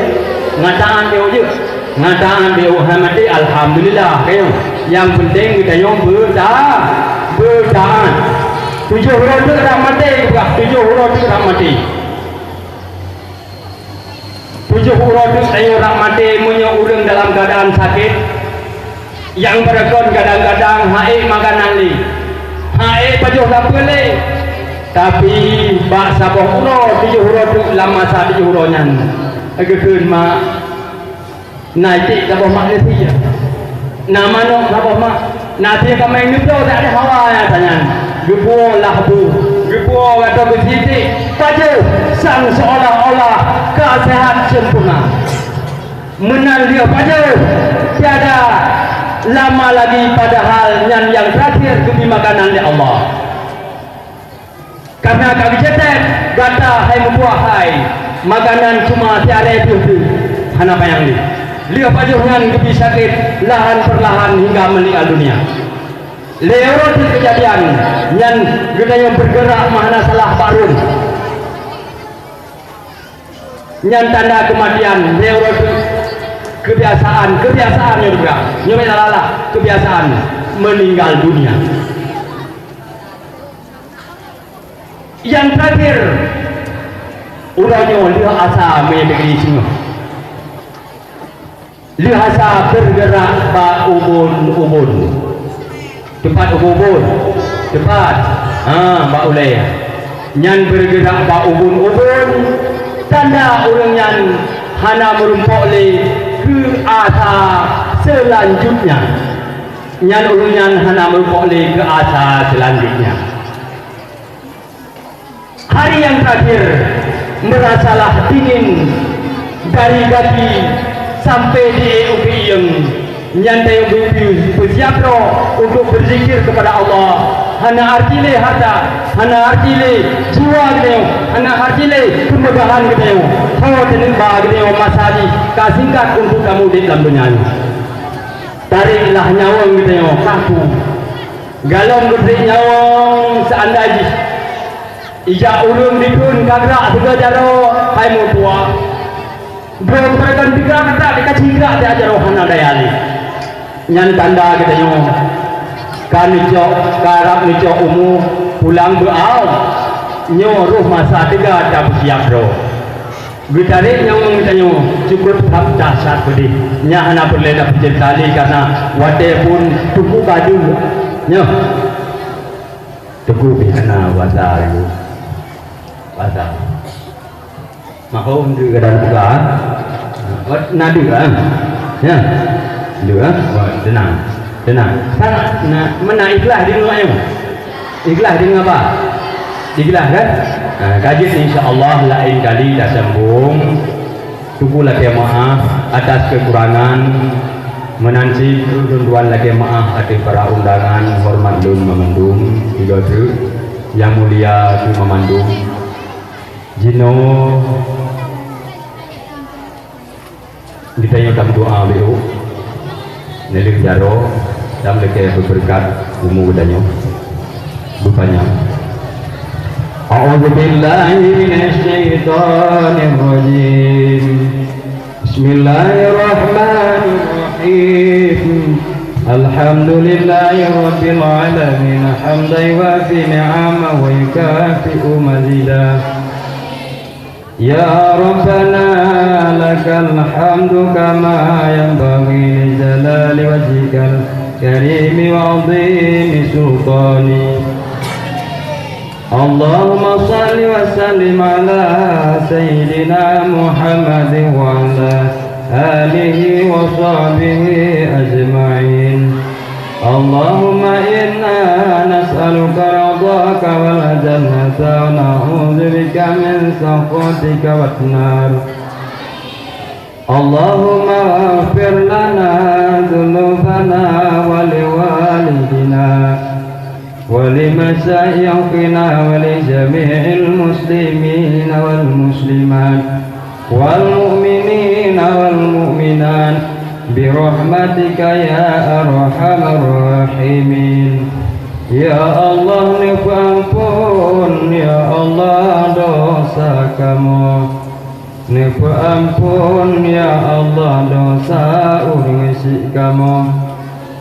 Ngataan dia je, ngataan dia Muhammad alhamdulillah kayo. Yang penting kita yang bertahan. 7 huruf tu dah mati juga, 7 huruf tu dah mati. 7 huruf tu saya orang mati punya orang dalam keadaan sakit. Yang berekon kadang-kadang haik makanan ni, haik baju dapur ni. Tapi bak sabah huruf 7 huruf tu lama masa 7 hurufnya. Agak mak naik sabah mak ni saja. Nama nak sabah mak. Nanti kami ni tu tak ada hawa ya tanya. Gebuah lahbu, gebuah kata bersiti. Baju sang seolah-olah kesehat sempurna. Menang dia baju tiada lama lagi padahal yang terakhir demi makanan di Allah. Karena kami cetek kata hai membuah hai makanan cuma tiada itu hana payang ni. Lihat pajuhan kebi sakit lahan perlahan hingga meninggal dunia. Lewat kejadian yang yang bergerak mana salah barun. Yang tanda kematian lewat kebiasaan juga. Nyamai lala kebiasaan meninggal dunia. Yang terakhir urangnya lihat asa menjadi semua. Lihat asa bergerak ba ubun. Cepat ubun. Cepat. Ba ulai. Yang bergerak ba ubun. Tanda orang yang hana merumpok ke asa selanjutnya. Yang orang yang hana merumpok ke asa selanjutnya. Hari yang terakhir merasalah dingin dari kaki sampai di ubi yang nyantai ubi bersiap untuk berzikir kepada Allah. Hana artile harta, hana artile jiwa kita, hana artile kemegahan kita. Kau tenang kita masadi kasingkat untuk kamu di dalam dunia ini. Tariklah nyawa kita kaku. Galon beri nyawa seandainya. Ija ulung dikun kagrak tiga jaro hai mutua. Belum perkan tiga kagrak dikasih gerak dia jaro hana dayali. Nyan tanda kita nyo. Kan nico karap nico umu pulang beau. Nyo ruh masa tiga dah siap bro. Gitarik nyong kita nyo cukup hak dasar pedih. Nya hana perlu dah pencertali karena wate pun tuku baju. Nyo. Tuku bihana wasa itu. Pasal mahom juga dalam buka nadu kan ya dua tenang sangat mana ikhlas di rumah yang ikhlas di apa ikhlas kan kajian insyaAllah lain kali dah sambung tunggu lagi maaf atas kekurangan menanti tuan lagi maaf atas para undangan hormat dun memandung tiga tu yang mulia tu memandung Jino kita yang dalam doa beliau nelik jaro dalam leke berberkat umur danyo rupanya A'udzu billahi minasy syaithanir rajim Bismillahirrahmanirrahim Alhamdulillahi rabbil alamin hamdan yuwafi ni'amahu wa yukafi'u mazidah Ya Rabbana lakal hamdu kama yanbaghi li jalali wajhikal karimi wa 'azimi sultani Allahumma salli wa sallim ala sayyidina Muhammadin wa ala alihi wa sahbihi ajma'in Allahumma inna nas'aluka ridhaka wal jannata wa na'udzu bika min sakhatika wan nar Allahumma ighfir lana dhunubana wa liwalidina wa limashayikhina wa li jami'il muslimina wal muslimat wal mu'minina wal mu'minat birahmatika ya arhamar rahimin Ya Allah niku ampun Ya Allah dosa kamu niku ampun Ya Allah dosa urisi kamu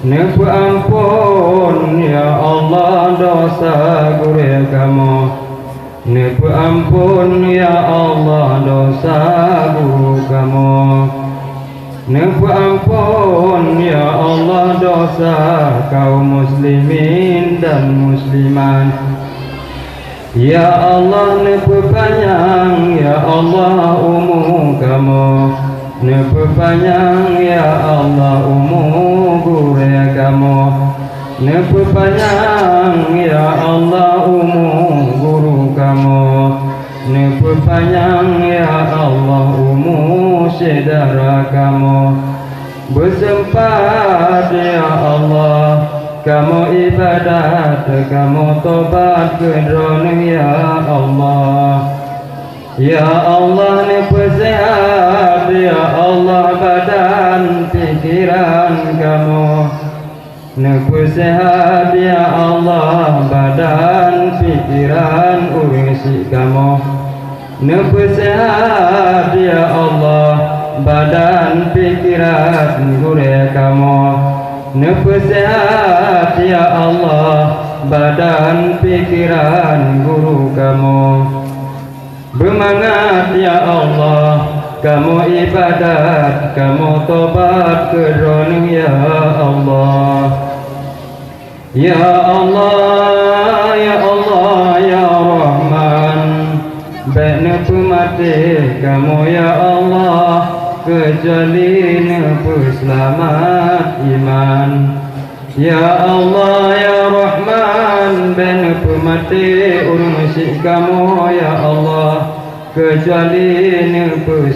niku ampun Ya Allah dosa gure kamu niku ampun Ya Allah dosa guru kamu Niku ampun Ya Allah dosa kaum muslimin dan muslimat Ya Allah niku panjang Ya Allah umur kamu niku panjang Ya Allah umur gure kamu niku panjang Ya Allah umur guru kamu niku panjang Ya Allah umur saudara kamu bersempat ya Allah, kamu ibadat, kamu tobat kerana ya Allah. Ya Allah ni persehat ya Allah, badan pikiran kamu ni persehat ya Allah, badan pikiran urisi kamu ni persehat ya Allah, badan pikiran gure kamu ni persehat ya Allah, badan pikiran guru kamu. Bermangat ya Allah, kamu ibadat, kamu tobat kerana ya Allah. Ya Allah, ya Allah, ya Rahman, baiknya pemati kamu ya Allah, kecuali selamat iman. Ya Allah, ya Rahman, baiknya pemati urusik kamu ya Allah, kecuali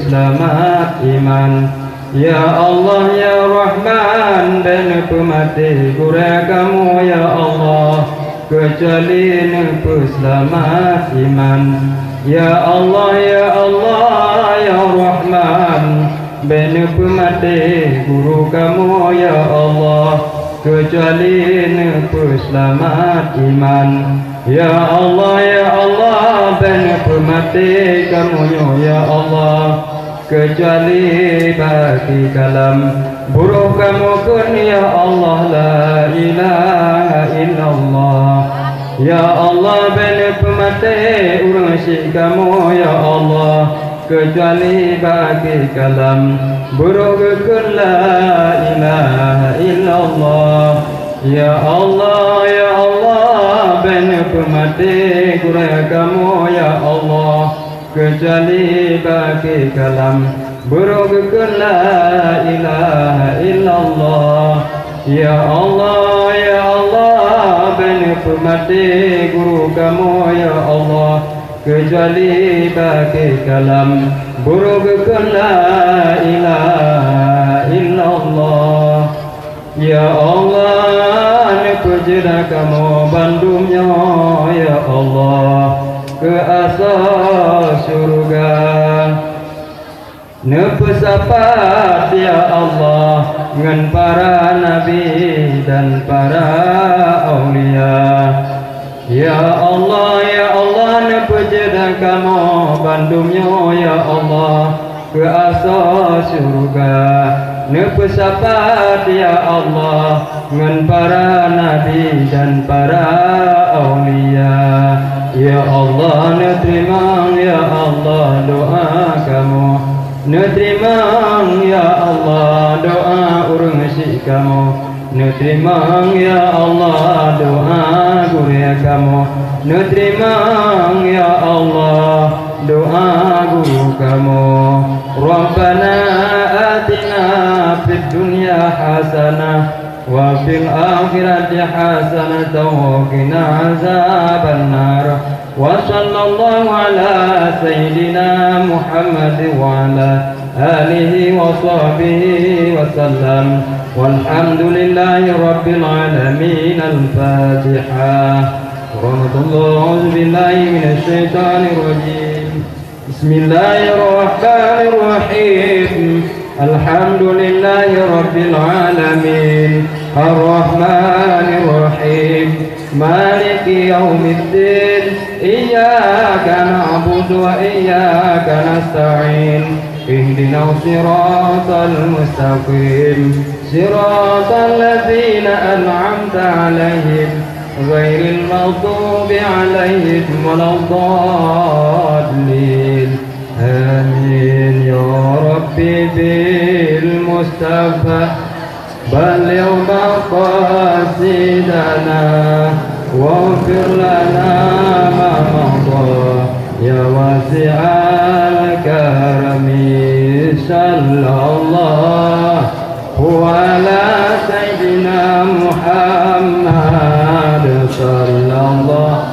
selamat iman. Ya Allah, ya Rahman, baiknya pemati gura kamu ya Allah, kecuali selamat iman. Ya Allah, ya Allah, ya Rahman, baiknya pemati guru kamu ya Allah, kecuali selamat iman. Ya Allah, ya Allah, baiknya pemati kamu ya Allah, kecuali bagi kalam buruk kamu kun ya Allah, la ilaha illallah. Ya Allah, baiknya pemati urusik kamu ya Allah, kecuali bagi kalam buruk kun la ilaha illallah. Ya Allah, ya Allah, baiknya pemati gura kamu ya Allah, kecuali bagi kalam buruk kun la ilaha illallah. Ya Allah, ya Allah, baiknya pemati guru kamu ya Allah, kecuali bagi kalam buruk kun la ilaha illallah. Ya Allah, ni pujada kamu bandumnya ya Allah, ke asal surga. Nepesapat ya Allah dengan para nabi dan para aulia. Ya Allah, ya Allah, nepejada kamu bandumnya ya Allah, ke asal surga. Nepesapat ya Allah dengan para nabi dan para aulia. Ya Allah, neterima ya Allah doa kamu, neterima ya Allah doa urungsi kamu, neterima ya Allah doa guru kamu, neterima ya Allah doa guru kamu. Rabbana atina fid dunya hasanah wa fil akhirati hasanatan wa qina azaban nar. Wa sallallahu ala sayyidina Muhammad wa ala alihi wa sahbihi wa sallam. Walhamdulillahi rabbil alamin. Al-Fatihah. A'udzu billahi minasy syaithanir rajim. Bismillahirrahmanirrahim. Alhamdulillahi rabbil alamin. Ar-Rahmanir Rahim. Maliki yaumiddin. Iyyaka na'budu wa iyyaka nasta'in. Ihdinas siratal mustaqim. Siratal ladzina an'amta 'alaihim ghairil maghdubi 'alaihim waladdallin. Amin. Ya Rabbi bil Mustafa baligh maqasidana waghfir lana ma madha ya wasi'al karami. Sallallahu ala sayyidina Muhammad sallallahu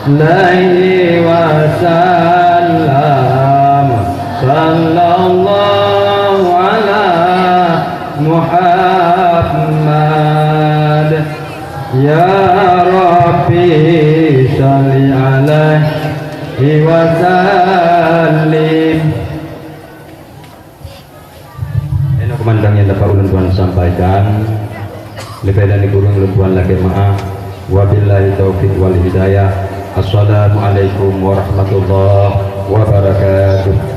alaihi wasallam. Sallallahu ala Kemandang yang dapat ulun Tuhan sampaikan, lebih dari kurang ulun Tuhan lagi maaf. Wabillahi taufiq wal hidayah. Assalamualaikum warahmatullahi wabarakatuh.